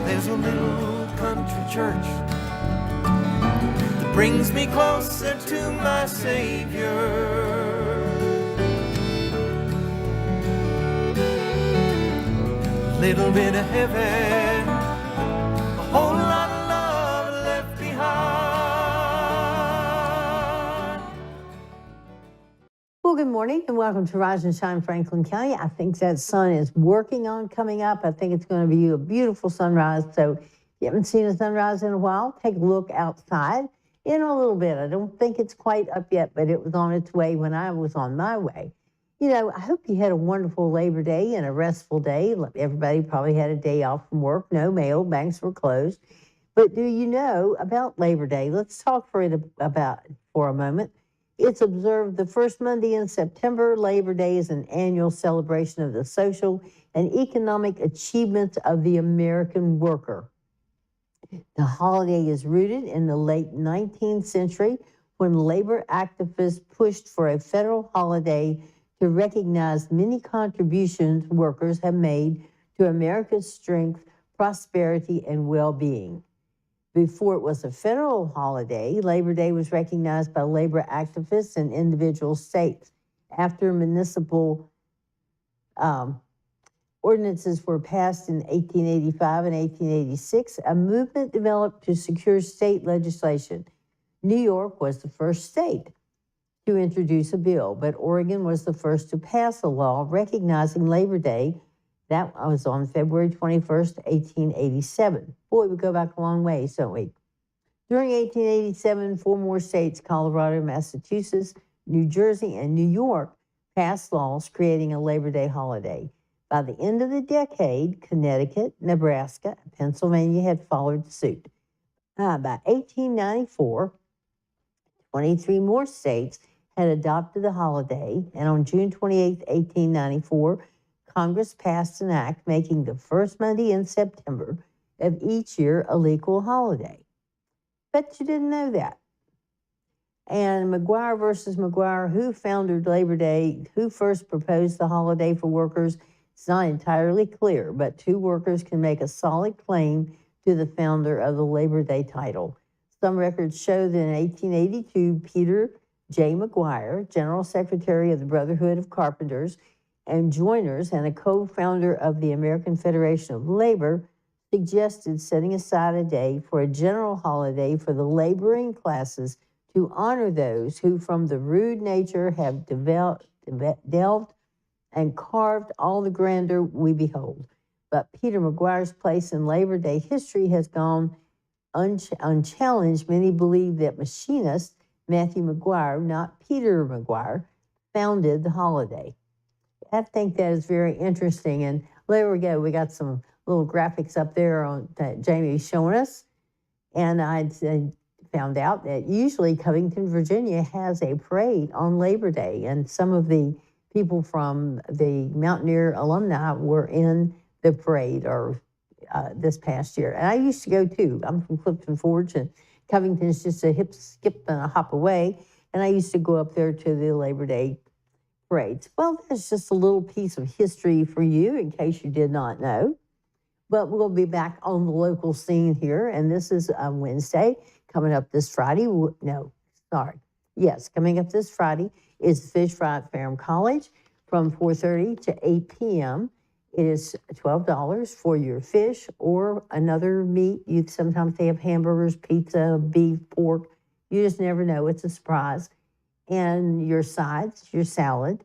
There's a little country church that brings me closer to my Savior. A little bit of heaven, a whole lot of love left behind. Well, good morning and welcome to Rise and Shine Franklin County. I think that sun is working on coming up. I think it's going to be a beautiful sunrise. So if you haven't seen a sunrise in a while, take a look outside in a little bit. I don't think it's quite up yet, but it was on its way when I was on my way. You know, I hope you had a wonderful Labor Day and a restful day. Everybody probably had a day off from work. No mail, banks were closed. But do you know about Labor Day? Let's talk for a moment. It's observed the first Monday in September. Labor Day is an annual celebration of the social and economic achievements of the American worker. The holiday is rooted in the late 19th century when labor activists pushed for a federal holiday to recognize many contributions workers have made to America's strength, prosperity, and well-being. Before it was a federal holiday, Labor Day was recognized by labor activists in individual states. After municipal ordinances were passed in 1885 and 1886, a movement developed to secure state legislation. New York was the first state to introduce a bill, but Oregon was the first to pass a law recognizing Labor Day. That was on February 21st, 1887. Boy, we go back a long ways, don't we? During 1887, 4 more states, Colorado, Massachusetts, New Jersey, and New York, passed laws creating a Labor Day holiday. By the end of the decade, Connecticut, Nebraska, and Pennsylvania had followed suit. By 1894, 23 more states had adopted the holiday, and on June 28, 1894, Congress passed an act making the first Monday in September of each year a legal holiday. Bet you didn't know that. And McGuire versus McGuire, who founded Labor Day, who first proposed the holiday for workers, it's not entirely clear, but 2 workers can make a solid claim to the founder of the Labor Day title. Some records show that in 1882, Peter J. McGuire, General Secretary of the Brotherhood of Carpenters and Joiners and a co-founder of the American Federation of Labor, suggested setting aside a day for a general holiday for the laboring classes to honor those who from the rude nature have delved and carved all the grandeur we behold. But Peter McGuire's place in Labor Day history has gone unchallenged. Many believe that machinist Matthew McGuire, not Peter McGuire, founded the holiday. I think that is very interesting. And there we go. We got some little graphics up there on that Jamie's showing us. And I found out that usually Covington, Virginia has a parade on Labor Day. And some of the people from the Mountaineer alumni were in the parade this past year. And I used to go too. I'm from Clifton Forge, and Covington's just a skip and a hop away. And I used to go up there to the Labor Day parades. Well, that's just a little piece of history for you in case you did not know. But we'll be back on the local scene here. And this is Wednesday. Coming up this Friday. Coming up this Friday is Fish Fry at Ferrum College from 4:30 to 8 p.m. It is $12 for your fish or another meat. Sometimes they have hamburgers, pizza, beef, pork. You just never know. It's a surprise. And your sides, your salad.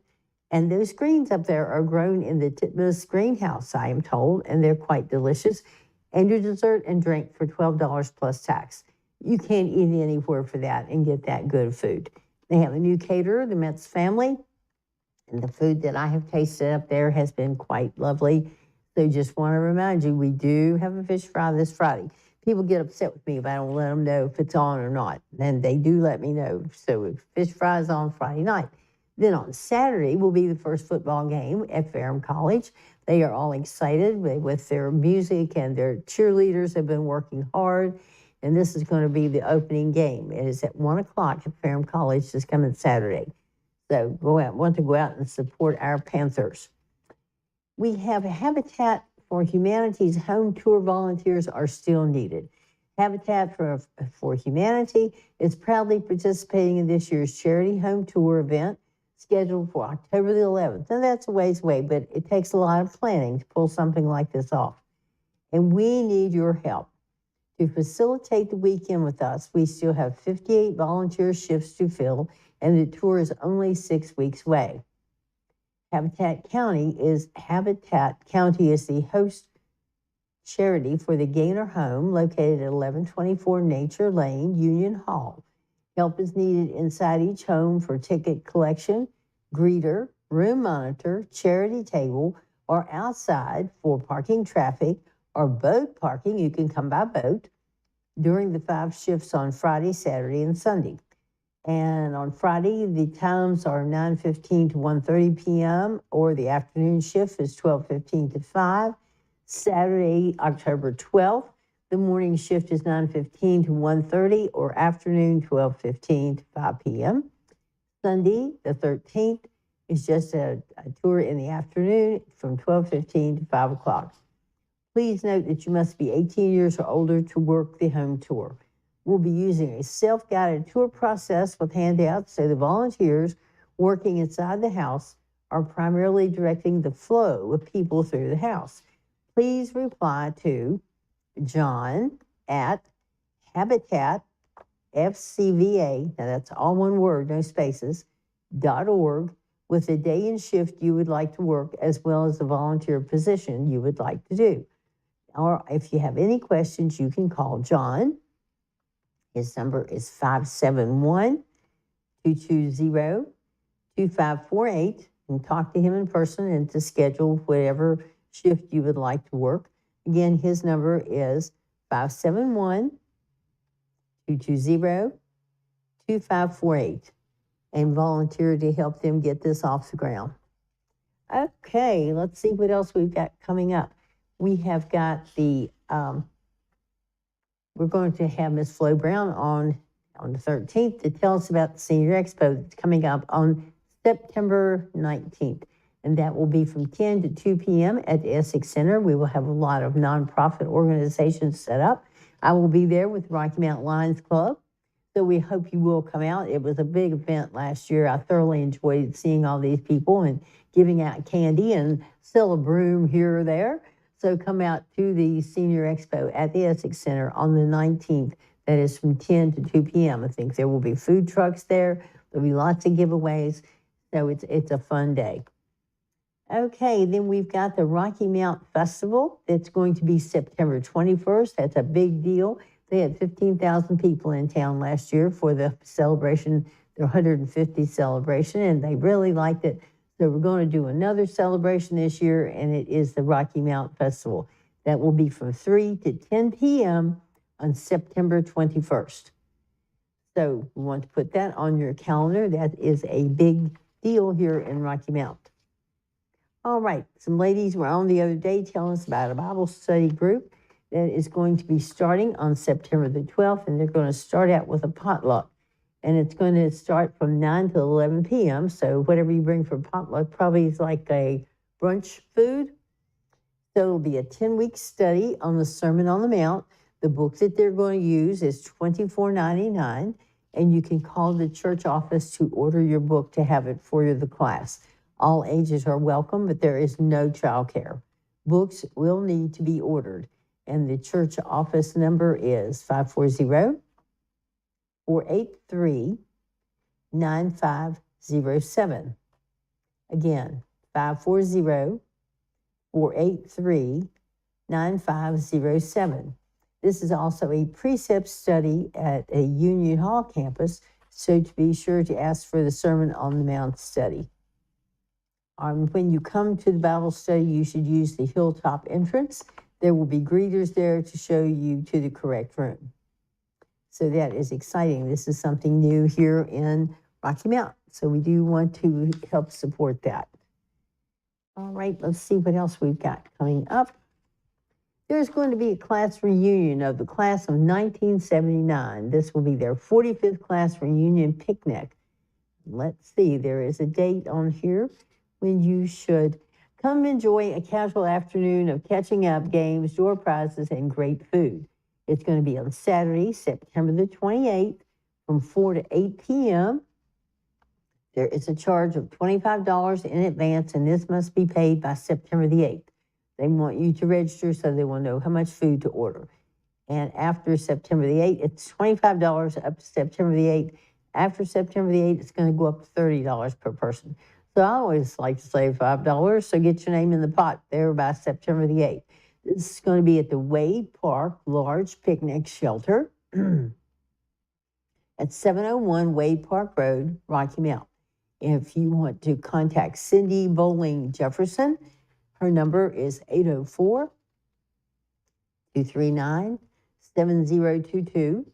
And those greens up there are grown in the Titmus greenhouse, I am told, and they're quite delicious. And your dessert and drink for $12 plus tax. You can't eat anywhere for that and get that good food. They have a new caterer, the Metz family. And the food that I have tasted up there has been quite lovely. So just want to remind you, we do have a fish fry this Friday. People get upset with me if I don't let them know if it's on or not. And they do let me know. So fish fry is on Friday night. Then on Saturday will be the first football game at Ferrum College. They are all excited with their music, and their cheerleaders have been working hard. And this is going to be the opening game. It is at 1 o'clock at Ferrum College this coming Saturday. So want to go out and support our Panthers. We have a Habitat for Humanity's home tour volunteers are still needed. Habitat for Humanity is proudly participating in this year's charity home tour event scheduled for October the 11th. Now that's a ways away, but it takes a lot of planning to pull something like this off. And we need your help. To facilitate the weekend with us, we still have 58 volunteer shifts to fill, and the tour is only 6 weeks away. Habitat County is the host charity for the Gaynor Home located at 1124 Nature Lane, Union Hall. Help is needed inside each home for ticket collection, greeter, room monitor, charity table, or outside for parking traffic or boat parking. You can come by boat during the 5 shifts on Friday, Saturday, and Sunday. And on Friday, the times are 9:15 to 1:30 p.m., or the afternoon shift is 12:15 to 5. Saturday, October 12th, the morning shift is 9:15 to 1:30, or afternoon 12:15 to 5 p.m. Sunday, the 13th, is just a tour in the afternoon from 12:15 to 5 o'clock. Please note that you must be 18 years or older to work the home tour. We'll be using a self-guided tour process with handouts, so the volunteers working inside the house are primarily directing the flow of people through the house. Please reply to John at Habitat FCVA, now that's all one word, no spaces, .org, with the day and shift you would like to work, as well as the volunteer position you would like to do. Or if you have any questions, you can call John. His number is 571-220-2548, and talk to him in person and to schedule whatever shift you would like to work. Again, his number is 571-220-2548, and volunteer to help them get this off the ground. Okay, let's see what else we've got coming up. We have got the, we're going to have Ms. Flo Brown on the 13th to tell us about the Senior Expo that's coming up on September 19th. And that will be from 10 to 2 p.m. at the Essex Center. We will have a lot of nonprofit organizations set up. I will be there with Rocky Mountain Lions Club. So we hope you will come out. It was a big event last year. I thoroughly enjoyed seeing all these people and giving out candy and sell a broom here or there. So come out to the Senior Expo at the Essex Center on the 19th. That is from 10 to 2 p.m. I think there will be food trucks there. There'll be lots of giveaways. So it's a fun day. Okay, then we've got the Rocky Mount Festival. That's going to be September 21st. That's a big deal. They had 15,000 people in town last year for the celebration, their 150th celebration, and they really liked it. So we're going to do another celebration this year, and it is the Rocky Mount Festival. That will be from 3 to 10 p.m. on September 21st. So we want to put that on your calendar. That is a big deal here in Rocky Mount. All right, some ladies were on the other day telling us about a Bible study group that is going to be starting on September the 12th, and they're going to start out with a potluck. And it's going to start from 9 to 11 p.m., so whatever you bring for potluck probably is like a brunch food. So it'll be a 10-week study on the Sermon on the Mount. The book that they're going to use is $24.99, and you can call the church office to order your book to have it for the class. All ages are welcome, but there is no childcare. Books will need to be ordered, and the church office number is 540-483-9507. Again, 540-483-9507. This is also a precept study at a Union Hall campus, so to be sure to ask for the Sermon on the Mount study. When you come to the Bible study, you should use the Hilltop entrance. There will be greeters there to show you to the correct room. So that is exciting. This is something new here in Rocky Mount. So we do want to help support that. All right, let's see what else we've got coming up. There's going to be a class reunion of the class of 1979. This will be their 45th class reunion picnic. Let's see, there is a date on here when you should Come enjoy a casual afternoon of catching up, games, door prizes, and great food. It's going to be on Saturday, September the 28th from 4 to 8 p.m. There is a charge of $25 in advance, and this must be paid by September the 8th. They want you to register so they will know how much food to order. And after September the 8th, it's $25 up to September the 8th. After September the 8th, it's going to go up to $30 per person. So I always like to save $5, so get your name in the pot there by September the 8th. This is going to be at the Wade Park Large Picnic Shelter at 701 Wade Park Road, Rocky Mount. If you want to contact Cindy Bowling Jefferson, her number is 804-239-7022.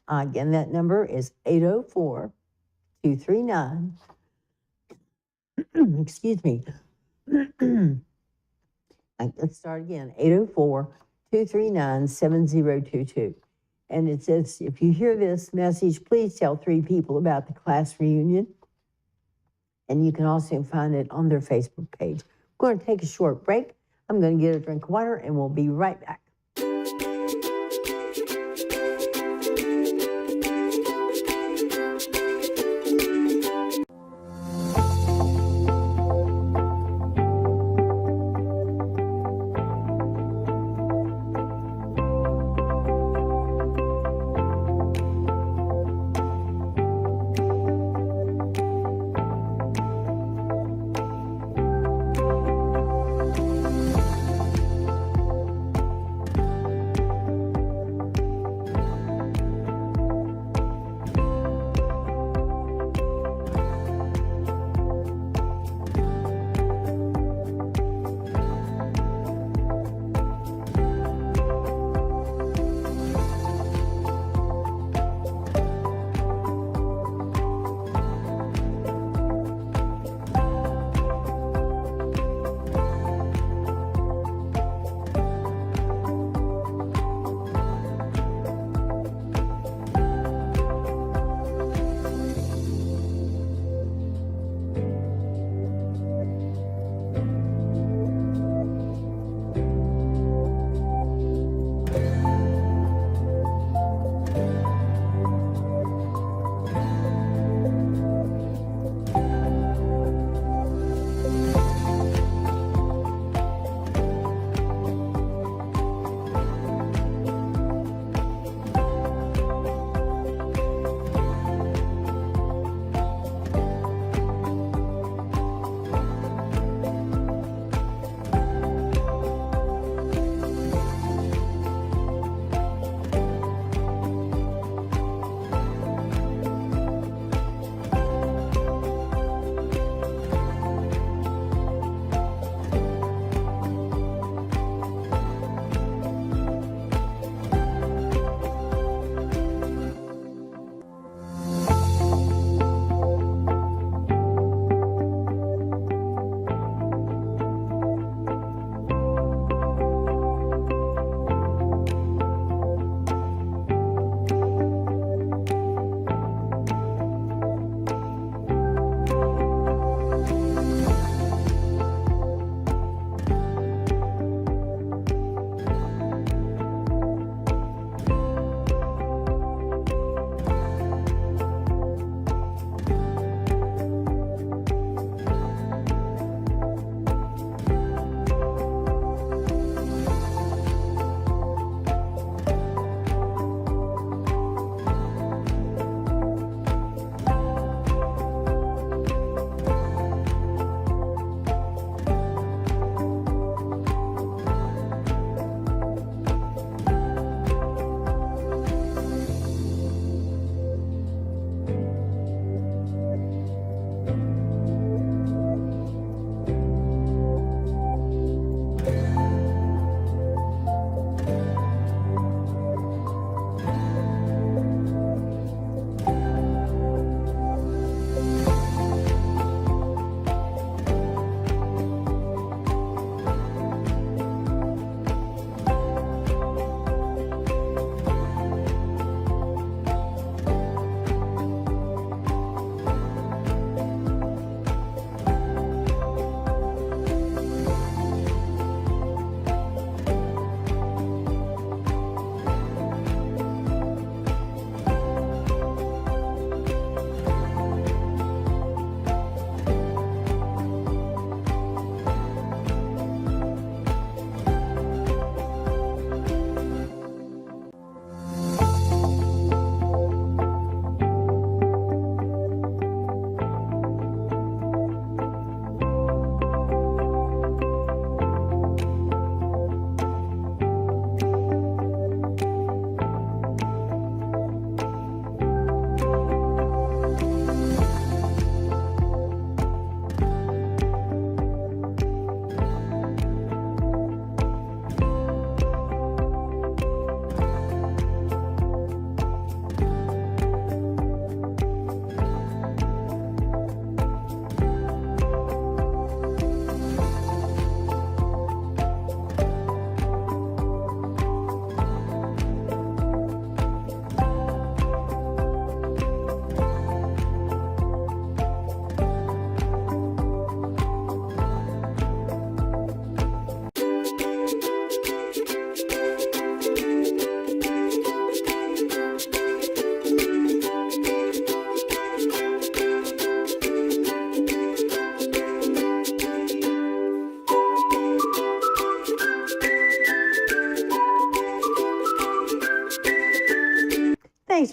Again, that number is 804-239. Excuse me. Let's start again. 804-239-7022. And it says, if you hear this message, please tell 3 people about the class reunion. And you can also find it on their Facebook page. We're going to take a short break. I'm going to get a drink of water, and we'll be right back.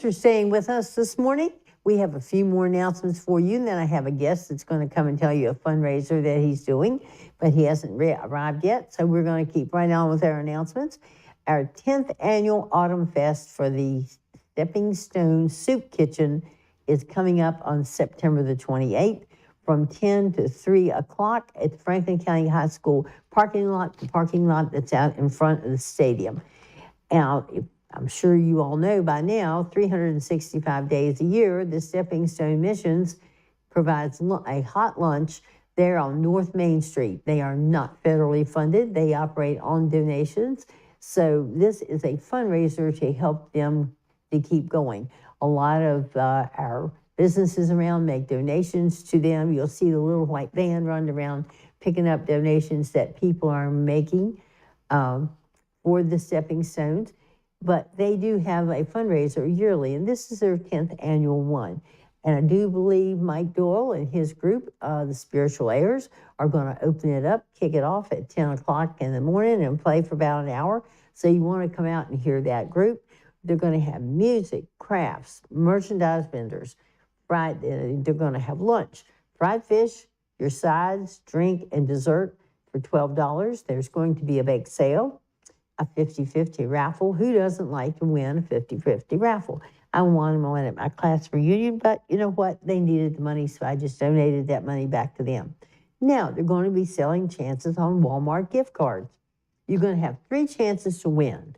for staying with us this morning. We have a few more announcements for you, and then I have a guest that's going to come and tell you a fundraiser that he's doing, but he hasn't arrived yet, so we're going to keep right on with our announcements. Our 10th annual Autumn Fest for the Stepping Stone Soup Kitchen is coming up on September the 28th from 10 to 3 o'clock at the Franklin County High School parking lot, the parking lot that's out in front of the stadium. Now, I'm sure you all know by now, 365 days a year, the Stepping Stone Missions provides a hot lunch there on North Main Street. They are not federally funded. They operate on donations. So this is a fundraiser to help them to keep going. A lot of our businesses around make donations to them. You'll see the little white van run around picking up donations that people are making for the Stepping Stones. But they do have a fundraiser yearly, and this is their 10th annual one. And I do believe Mike Doyle and his group, the Spiritual Heirs, are going to open it up, kick it off at 10 o'clock in the morning and play for about an hour. So you want to come out and hear that group. They're going to have music, crafts, merchandise vendors. They're going to have lunch, fried fish, your sides, drink, and dessert for $12. There's going to be a bake sale, a 50-50 raffle. Who doesn't like to win a 50-50 raffle? I wanted to win at my class reunion, but you know what? They needed the money, so I just donated that money back to them. Now, they're going to be selling chances on Walmart gift cards. You're going to have 3 chances to win.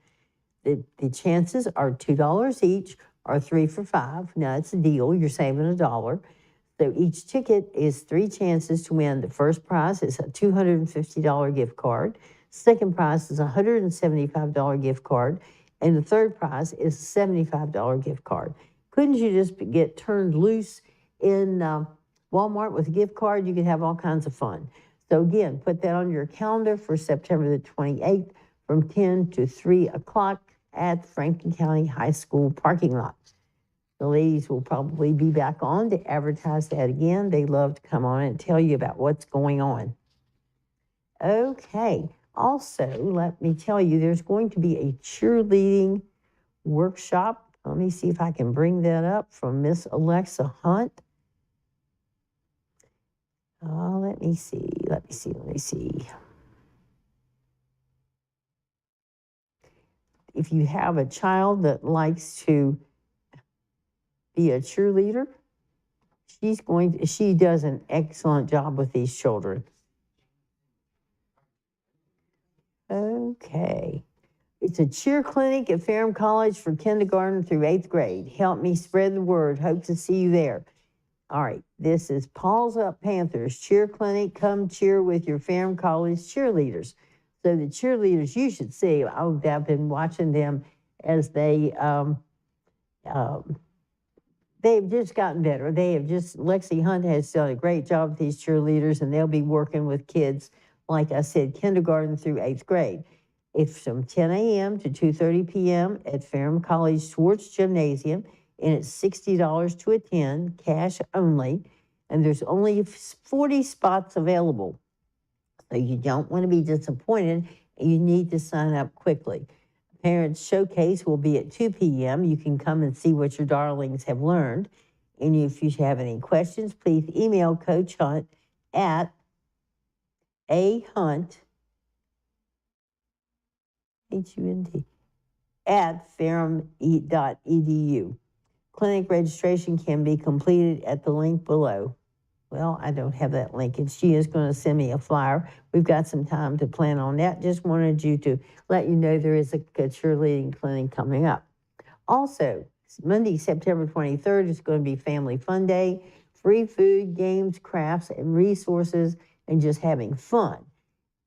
The chances are $2 each or 3 for $5. Now, it's a deal. You're saving $1. So each ticket is 3 chances to win. The first prize is a $250 gift card. Second prize is a $175 gift card. And the third prize is a $75 gift card. Couldn't you just get turned loose in Walmart with a gift card? You could have all kinds of fun. So again, put that on your calendar for September the 28th from 10 to 3 o'clock at Franklin County High School parking lot. The ladies will probably be back on to advertise that again. They love to come on and tell you about what's going on. Okay. Also, let me tell you, there's going to be a cheerleading workshop. Let me see if I can bring that up from Miss Alexa Hunt. Let me see. If you have a child that likes to be a cheerleader, she does an excellent job with these children. Okay. It's a cheer clinic at Ferrum College for kindergarten through 8th grade. Help me spread the word. Hope to see you there. All right. This is Paws Up Panthers Cheer Clinic. Come cheer with your Ferrum College cheerleaders. So the cheerleaders, you should see, I've been watching them as they've just gotten better. Lexi Hunt has done a great job with these cheerleaders, and they'll be working with kids, like I said, kindergarten through 8th grade. It's from 10 a.m. to 2:30 p.m. at Ferrum College Schwartz Gymnasium, and it's $60 to attend, cash only, and there's only 40 spots available. So you don't want to be disappointed, and you need to sign up quickly. Parents Showcase will be at 2 p.m. You can come and see what your darlings have learned. And if you have any questions, please email Coach Hunt at ahunt, H-U-N-T, at ferrum.edu. Clinic registration can be completed at the link below. Well, I don't have that link, and she is going to send me a flyer. We've got some time to plan on that. Just wanted you to let you know there is a cheerleading clinic coming up. Also, Monday, September 23rd is going to be Family Fun Day. Free food, games, crafts, and resources, and just having fun.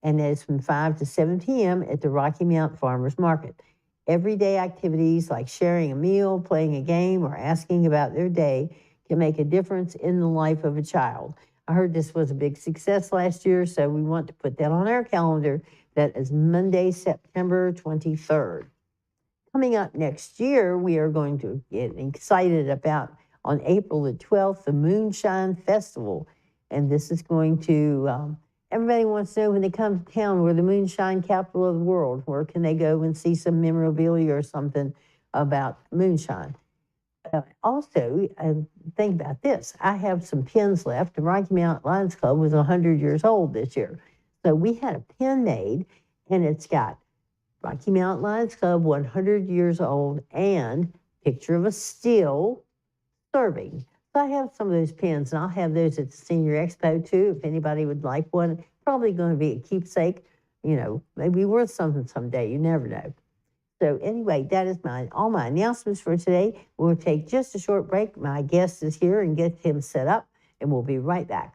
And that's from 5 to 7 p.m. at the Rocky Mount Farmers Market. Everyday activities like sharing a meal, playing a game, or asking about their day can make a difference in the life of a child. I heard this was a big success last year, so we want to put that on our calendar. That is Monday, September 23rd. Coming up next year, we are going to get excited about, on April the 12th, the Moonshine Festival. And this is going to, everybody wants to know when they come to town, we're the moonshine capital of the world. Where can they go and see some memorabilia or something about moonshine? Also, think about this. I have some pins left. The Rocky Mountain Lions Club was 100 years old this year. So we had a pin made, and it's got Rocky Mountain Lions Club, 100 years old, and picture of a still serving. So I have some of those pins, and I'll have those at the Senior Expo too, if anybody would like one. Probably going to be a keepsake, maybe worth something someday. You never know. So anyway, that is all my announcements for today. We'll take just a short break. My guest is here and get him set up, and we'll be right back.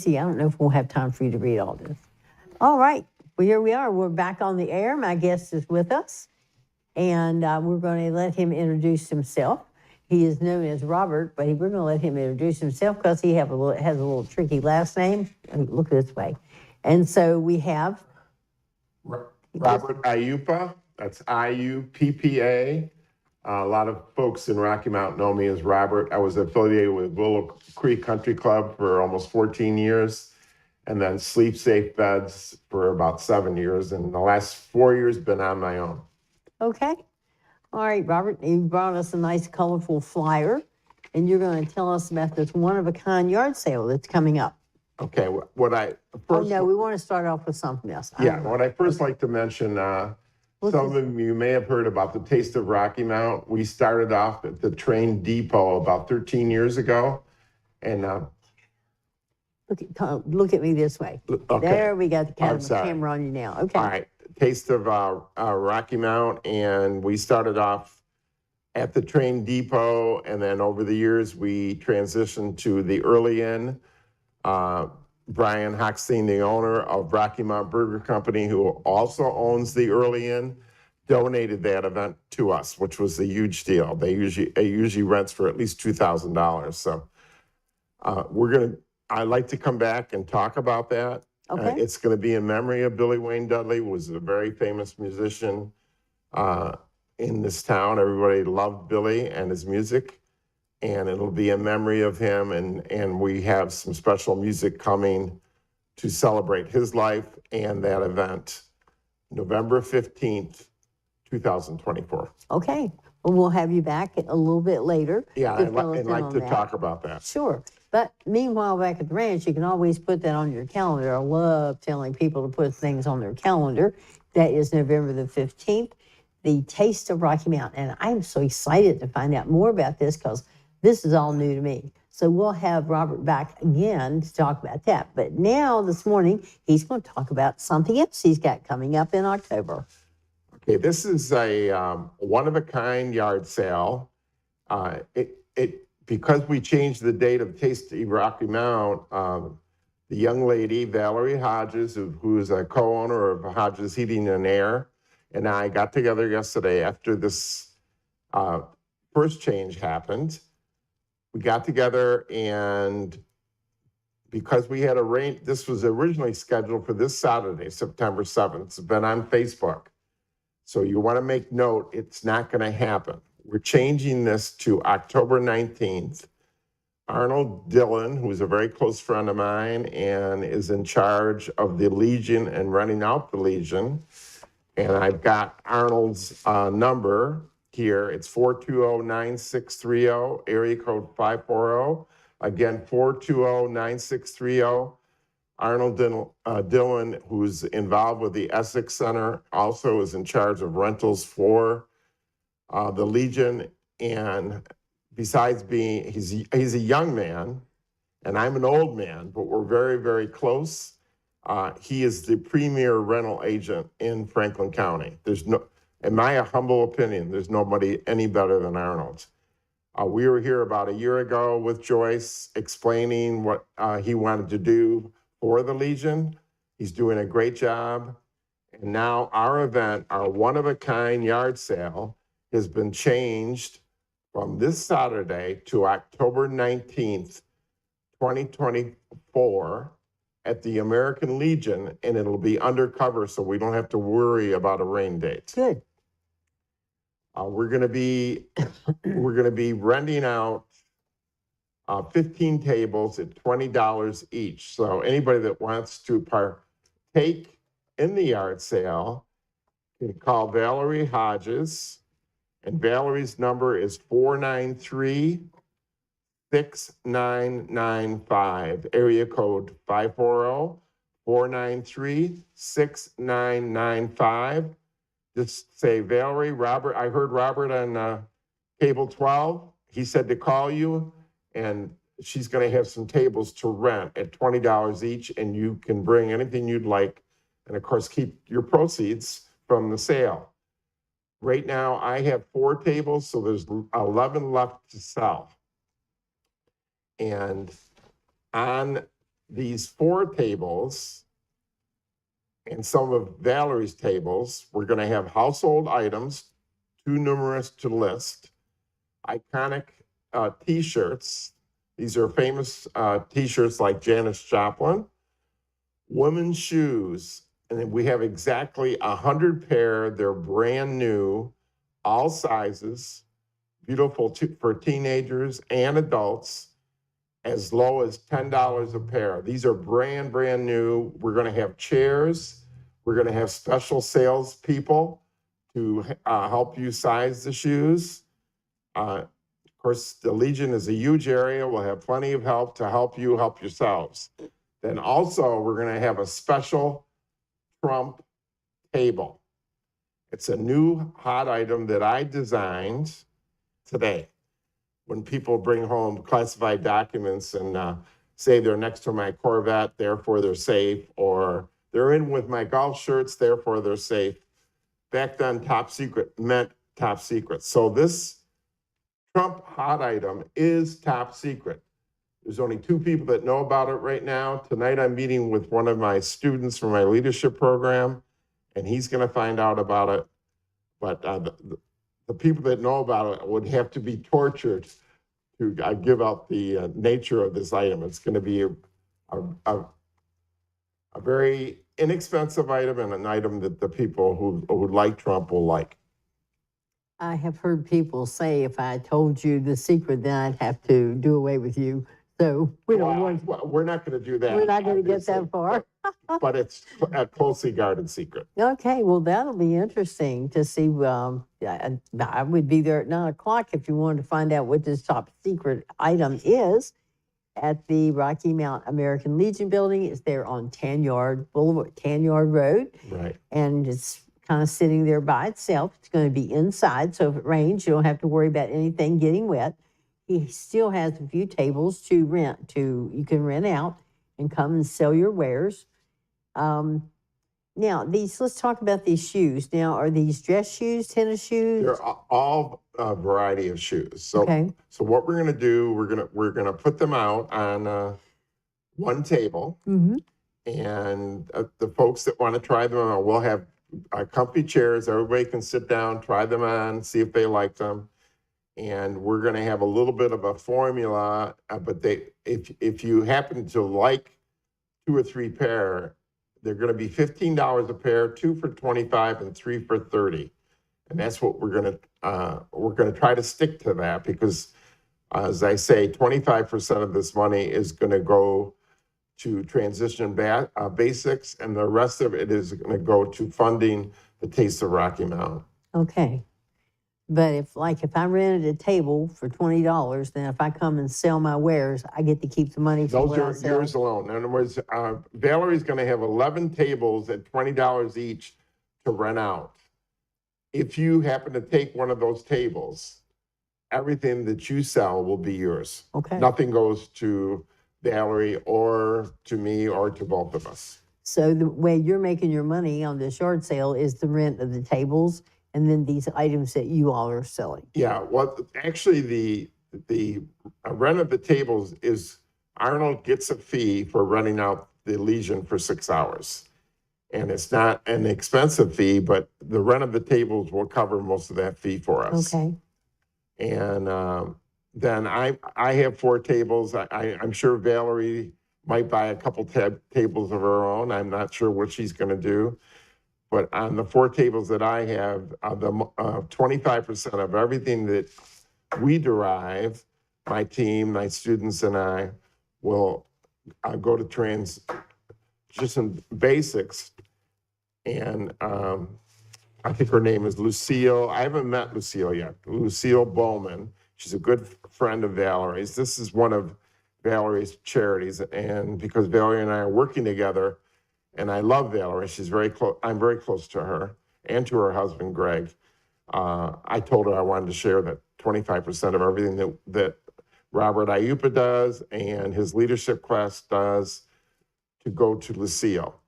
Tracy, I don't know if we'll have time for you to read all this. All right, well, here we are. We're back on the air. My guest is with us, and we're going to let him introduce himself. He is known as Robert, but we're going to let him introduce himself because he has a little tricky last name. Look this way. And so we have Robert Iuppa. That's I-U-P-P-A. A lot of folks in Rocky Mount know me as Robert. I was affiliated with Willow Creek Country Club for almost 14 years, and then Sleep Safe Beds for about 7 years. And the last 4 years been on my own. Okay. All right, Robert, you brought us a nice colorful flyer, and you're going to tell us about this one-of-a-kind yard sale that's coming up. Okay, what I Oh, first, no, we want to start off with something else. yeah, what I first like to mention, some of you may have heard about the Taste of Rocky Mount. We started off at the train depot about 13 years ago, and Look at me this way. okay. There we got the I'm sorry. camera on you now. Okay. All right, Taste of Rocky Mount, and we started off at the train depot, and then over the years we transitioned to the Early Inn. Brian Hochstein, the owner of Rocky Mount Burger Company, who also owns the Early Inn, donated that event to us, which was a huge deal. It usually rents for at least $2,000. So I'd like to come back and talk about that. Okay. It's going to be in memory of Billy Wayne Dudley, who was a very famous musician in this town. Everybody loved Billy and his music, and it'll be in memory of him. And we have some special music coming to celebrate his life and that event, November 15th, 2024. Okay. Well, we'll have you back a little bit later. Yeah, to I'd fill us like in on to that. talk about that. Sure. But meanwhile, back at the ranch, you can always put that on your calendar. I love telling people to put things on their calendar. That is November the 15th, the Taste of Rocky Mount. And I'm so excited to find out more about this because this is all new to me. So we'll have Robert back again to talk about that. But now, this morning, he's going to talk about something else he's got coming up in October. Okay, this is a one-of-a-kind yard sale. Because we changed the date of Taste of Rocky Mount, the young lady, Valerie Hodges, who is a co-owner of Hodges Heating and Air, and I got together yesterday after this first change happened. We got together, and because we had this was originally scheduled for this Saturday, September 7th. It's been on Facebook. So you want to make note, it's not going to happen. We're changing this to October 19th. Arnold Dillon, who's a very close friend of mine and is in charge of the Legion and running out the Legion. And I've got Arnold's number here. It's 420-9630, area code 540. Again, 420-9630. Arnold Dillon, who's involved with the Essex Center, also is in charge of rentals for the Legion. And besides being, he's a young man, and I'm an old man, but we're very, very close. He is the premier rental agent in Franklin County. There's no, in my humble opinion, there's nobody any better than Arnold. We were here about a year ago with Joyce explaining what he wanted to do for the Legion. He's doing a great job. And now our event, our one-of-a-kind yard sale, has been changed from this Saturday to October 19th, 2024 at the American Legion, and it'll be undercover so we don't have to worry about a rain date. Good. We're gonna be renting out 15 tables at $20 each. So anybody that wants to partake in the yard sale can call Valerie Hodges, and Valerie's number is 493-6995, area code 540-493-6995. Just say, Valerie, Robert, I heard Robert on Cable 12. He said to call you, and she's going to have some tables to rent at $20 each, and you can bring anything you'd like, and of course, keep your proceeds from the sale. Right now, I have 4 tables, so there's 11 left to sell. And on these 4 tables and some of Valerie's tables, we're going to have household items, too numerous to list, iconic T-shirts. These are famous T-shirts like Janis Joplin, women's shoes, and then we have exactly 100 pair. They're brand new, all sizes, beautiful for teenagers and adults, as low as $10 a pair. These are brand new. We're going to have chairs. We're going to have special sales people to help you size the shoes. Of course, the Legion is a huge area. We'll have plenty of help to help you help yourselves. Then also, we're going to have a special Trump table. It's a new hot item that I designed today. When people bring home classified documents and say they're next to my Corvette, therefore they're safe, or they're in with my golf shirts, therefore they're safe. Back then, top secret meant top secret. So this Trump hot item is top secret. There's only 2 people that know about it right now. Tonight, I'm meeting with one of my students from my leadership program, and he's going to find out about it. But the people that know about it would have to be tortured to give out the nature of this item. It's going to be a very inexpensive item and an item that the people who like Trump will like. I have heard people say if I told you the secret, then I'd have to do away with you. So we don't want. Well, we're not going to do that. We're not going to get obviously, that far. but it's a closely guarded secret. Okay, well, that'll be interesting to see. I would be there at 9 o'clock if you wanted to find out what this top secret item is at the Rocky Mount American Legion building. It's there on Tanyard Road. Right. And it's kind of sitting there by itself. It's going to be inside, so if it rains, you don't have to worry about anything getting wet. He still has a few tables to rent, you can rent out and come and sell your wares. Now, let's talk about these shoes. Now, are these dress shoes, tennis shoes? They're all a variety of shoes. So, Okay. So what we're going to do, we're going to put them out on one table, Mm-hmm. and the folks that want to try them on, we'll have comfy chairs. Everybody can sit down, try them on, see if they like them. And we're going to have a little bit of a formula, but if you happen to like 2 or 3 pair, they're going to be $15 a pair, 2 for $25 and 3 for $30. And that's what we're going to try to stick to that, because as I say, 25% of this money is going to go to transition basics, and the rest of it is going to go to funding the Taste of Rocky Mount. Okay. But if I rented a table for $20, then if I come and sell my wares, I get to keep the money from Those what I are sell. yours alone. In other words, Valerie's going to have 11 tables at $20 each to rent out. If you happen to take one of those tables, everything that you sell will be yours. Okay. Nothing goes to Valerie or to me or to both of us. So the way you're making your money on this yard sale is the rent of the tables and then these items that you all are selling. Yeah, well, actually, the rent of the tables is Arnold gets a fee for renting out the Legion for 6 hours. And it's not an expensive fee, but the rent of the tables will cover most of that fee for us. Okay. And then I have 4 tables. I'm sure Valerie might buy a couple tables of her own. I'm not sure what she's going to do. But on the 4 tables that I have, the 25% of everything that we derive, my team, my students, and I will go to transition basics. And I think her name is Lucille. I haven't met Lucille yet. Lucille Bowman. She's a good friend of Valerie's. This is one of Valerie's charities. And because Valerie and I are working together, and I love Valerie, she's very close. I'm very close to her and to her husband, Greg. I told her I wanted to share that 25% of everything that Robert Ayupa does and his leadership class does to go to Lucille.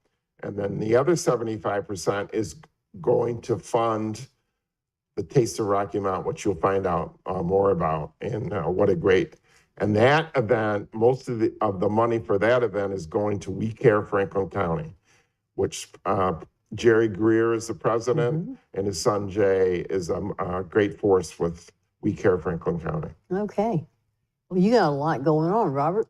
And then the other 75% is going to fund the Taste of Rocky Mount, which you'll find out more about, and what a great And that event, most of the money for that event is going to We Care Franklin County, which Jerry Greer is the president, and his son Jay is a great force with We Care Franklin County. Okay. Well, you got a lot going on, Robert.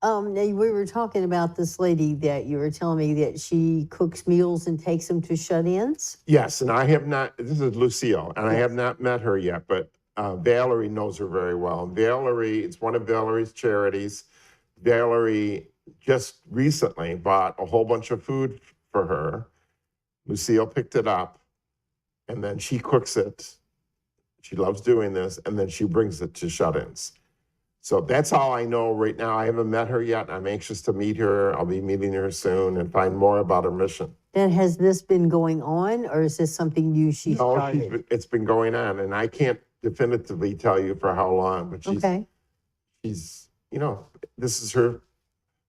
Now we were talking about this lady that you were telling me that she cooks meals and takes them to shut-ins. Yes, and I have not, this is Lucille, and I have not met her yet, but Valerie knows her very well. Valerie, it's one of Valerie's charities. Valerie just recently bought a whole bunch of food for her. Lucille picked it up, and then she cooks it. She loves doing this, and then she brings it to shut-ins. So that's all I know right now. I haven't met her yet. I'm anxious to meet her. I'll be meeting her soon and find more about her mission. And has this been going on, or is this something new she started? It's been going on, and I can't definitively tell you for how long, but she's, you know, this is her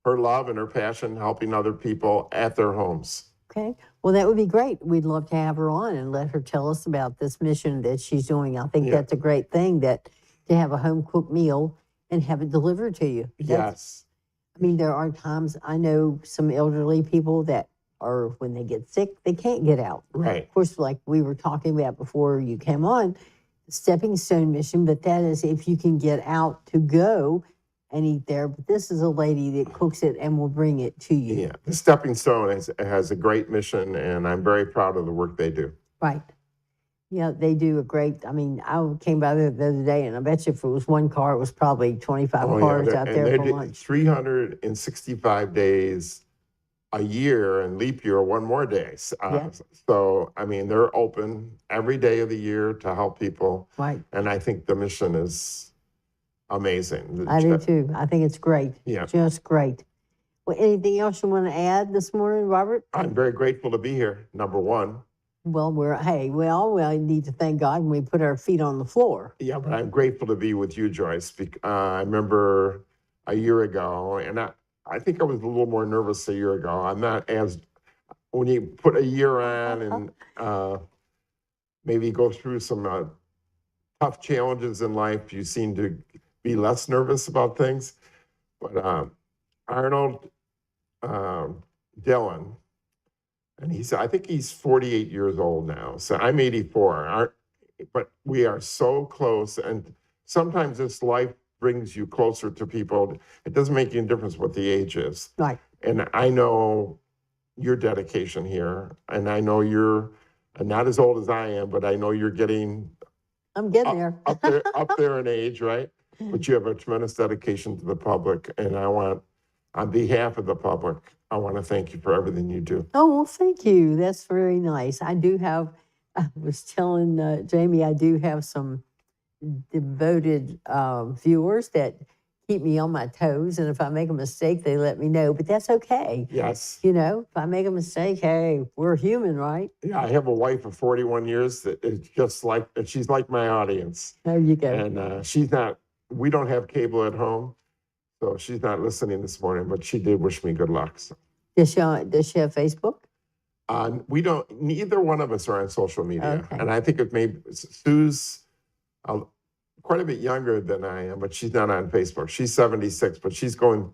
love and her passion, helping other people at their homes. Okay. Well, that would be great. We'd love to have her on and let her tell us about this mission that she's doing. I think that's a great thing, that to have a home cooked meal and have it delivered to you. Yes. I mean, there are times I know some elderly people that are, when they get sick, they can't get out. Right. Of course, like we were talking about before you came on, the Stepping Stone mission, but that is if you can get out to go and eat there. But this is a lady that cooks it and will bring it to you. Yeah. The Stepping Stone has a great mission, and I'm very proud of the work they do. Right. Yeah, they do a great, I mean, I came by there the other day, and I bet you if it was one car, it was probably 25 cars out there for lunch. 365 days a year, and leap year, one more day. So, I mean, they're open every day of the year to help people. Right. And I think the mission is amazing. I do too. I think it's great. Yeah. Just great. Well, anything else you want to add this morning, Robert? I'm very grateful to be here, number one. Well, we need to thank God when we put our feet on the floor. Yeah, but I'm grateful to be with you, Joyce. I remember a year ago, and I think I was a little more nervous a year ago. I'm not as, when you put a year on and maybe go through some tough challenges in life, you seem to be less nervous about things. But Arnold Dillon, and I think he's 48 years old now. So I'm 84, but we are so close. And sometimes this life brings you closer to people. It doesn't make any difference what the age is. Right. And I know your dedication here, and I know you're not as old as I am, but I know you're getting I'm getting there. up there in age, right? But you have a tremendous dedication to the public, and I want, on behalf of the public, I want to thank you for everything you do. Oh, well, thank you. That's very nice. I was telling Jamie, I do have some devoted viewers that keep me on my toes. And if I make a mistake, they let me know, but that's okay. Yes. You know, if I make a mistake, hey, we're human, right? Yeah, I have a wife of 41 years that is just like, she's like my audience. There you go. And we don't have cable at home. So she's not listening this morning, but she did wish me good luck. So. Does she have Facebook? We don't, neither one of us are on social media. Okay. And I think it may, Sue's quite a bit younger than I am, but she's not on Facebook. She's 76, but she's going,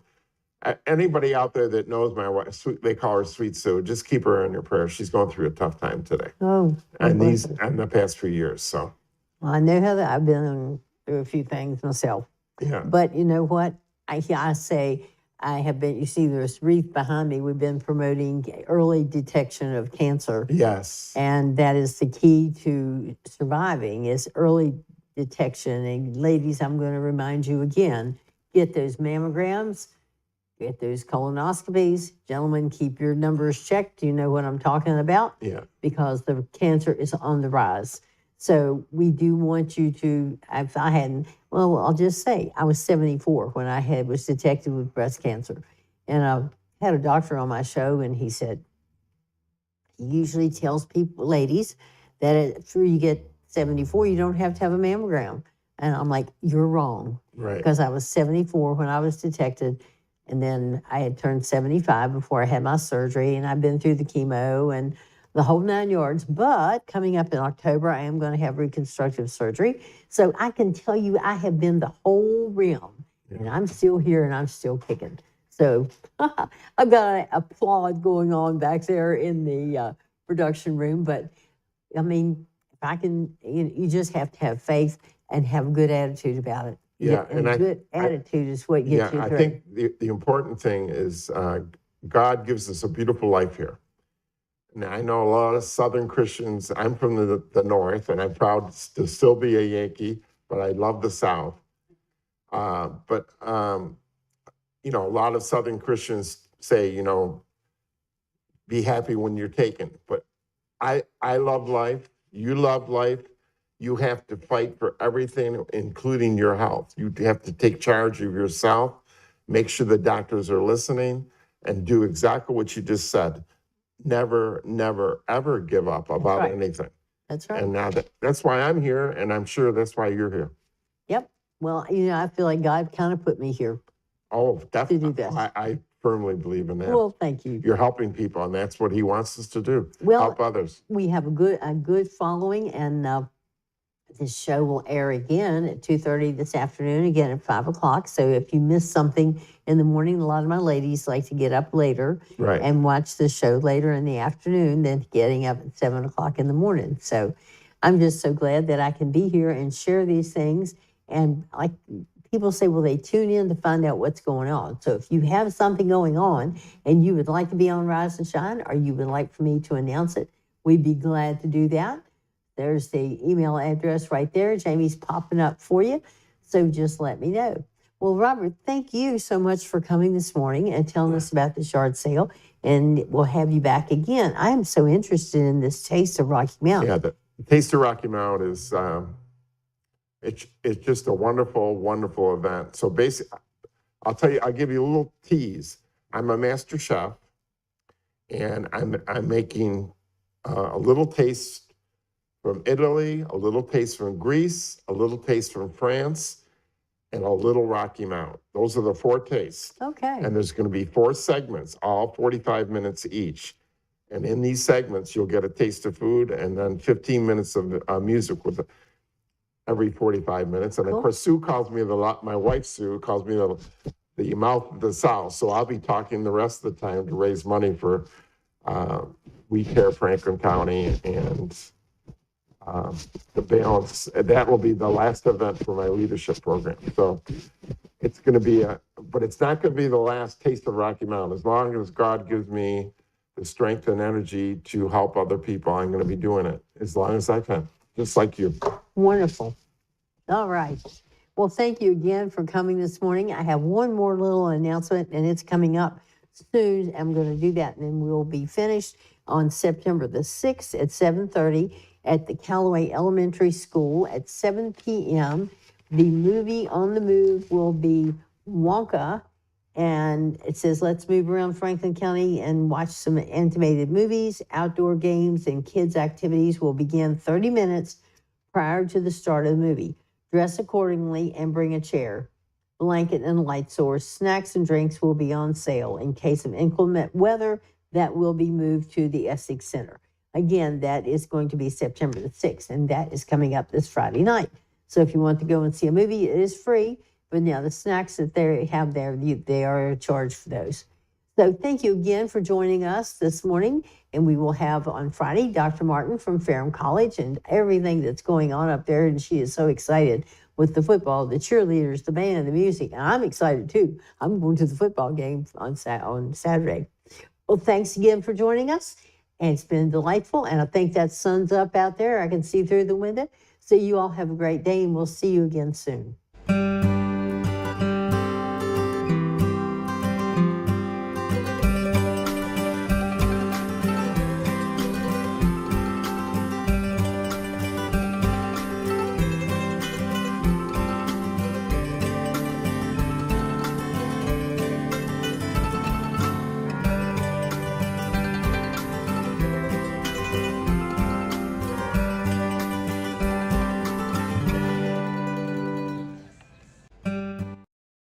anybody out there that knows my wife, they call her Sweet Sue, just keep her in your prayers. She's going through a tough time today. Oh. And the past few years, so. Well, I know how that I've been through a few things myself. Yeah. But you know what? I say I have been, you see this wreath behind me, we've been promoting early detection of cancer. Yes. And that is the key to surviving, is early detection. And ladies, I'm going to remind you again, get those mammograms, get those colonoscopies. Gentlemen, keep your numbers checked. You know what I'm talking about? Yeah. Because the cancer is on the rise. So we do want you to, if I hadn't, well, I'll just say, I was 74 when I was detected with breast cancer. And I had a doctor on my show, and he said, he usually tells people, ladies, that after you get 74, you don't have to have a mammogram. And I'm like, you're wrong. Right. Because I was 74 when I was detected. And then I had turned 75 before I had my surgery, and I've been through the chemo and the whole 9 yards. But coming up in October, I am going to have reconstructive surgery. So I can tell you I have been the whole rim, and I'm still here and I'm still kicking. So I've got an applaud going on back there in the production room. But I mean, if I can, you just have to have faith and have a good attitude about it. Yeah, and and good attitude is what Yeah, gets you I through. think the important thing is God gives us a beautiful life here. Now, I know a lot of Southern Christians. I'm from the North, and I'm proud to still be a Yankee, but I love the South. You know, a lot of Southern Christians say, you know, be happy when you're taken. But I love life. You love life. You have to fight for everything, including your health. You have to take charge of yourself, make sure the doctors are listening, and do exactly what you just said. Never, never, ever give up about right. anything. That's right. And now that's why I'm here, and I'm sure that's why you're here. Yep. Well, you know, I feel like God kind of put me here. Oh, definitely. do this. I firmly believe in that. Well, thank you. You're helping people, and that's what he wants us to do. Well, help others. We have a good following, and this show will air again at 2:30 this afternoon, again at 5 o'clock. So if you miss something in the morning, a lot of my ladies like to get up later Right. and watch the show later in the afternoon than getting up at 7 o'clock in the morning. So I'm just so glad that I can be here and share these things. And like people say, well, they tune in to find out what's going on. So if you have something going on and you would like to be on Rise and Shine, or you would like for me to announce it, we'd be glad to do that. There's the email address right there. Jamie's popping up for you. So just let me know. Well, Robert, thank you so much for coming this morning and telling us about the yard sale. And we'll have you back again. I am so interested in this Taste of Rocky Mountain. Yeah, the Taste of Rocky Mountain is it's just a wonderful, wonderful event. So basically, I'll give you a little tease. I'm a master chef, and I'm making a little taste from Italy, a little taste from Greece, a little taste from France, and a little Rocky Mountain. Those are the 4 tastes. Okay. And there's going to be 4 segments, all 45 minutes each. And in these segments, you'll get a taste of food and then 15 minutes of music with every 45 minutes. And Cool. of course, Sue calls me my wife Sue calls me the mouth of the South. So I'll be talking the rest of the time to raise money for We Care Franklin County and the balance. That will be the last event for my leadership program. So it's going to be but it's not going to be the last Taste of Rocky Mountain. As long as God gives me the strength and energy to help other people, I'm going to be doing it as long as I can, just like you. Wonderful. All right. Well, thank you again for coming this morning. I have one more little announcement, and it's coming up soon. I'm going to do that, and then we'll be finished on September the 6th at 7:30 at the Callaway Elementary School at 7 p.m. The movie on the move will be Wonka, and it says, let's move around Franklin County and watch some animated movies. Outdoor games and kids' activities will begin 30 minutes prior to the start of the movie. Dress accordingly and bring a chair, blanket, and light source. Snacks and drinks will be on sale. In case of inclement weather, that will be moved to the Essex Center. Again, that is going to be September the 6th, and that is coming up this Friday night. So if you want to go and see a movie, it is free. But now the snacks that they have there, they are charged for those. So thank you again for joining us this morning. And we will have on Friday, Dr. Martin from Ferrum College and everything that's going on up there. And she is so excited with the football, the cheerleaders, the band, the music. And I'm excited too. I'm going to the football game on Saturday. Well, thanks again for joining us. And it's been delightful. And I think that sun's up out there. I can see through the window. So you all have a great day, and we'll see you again soon.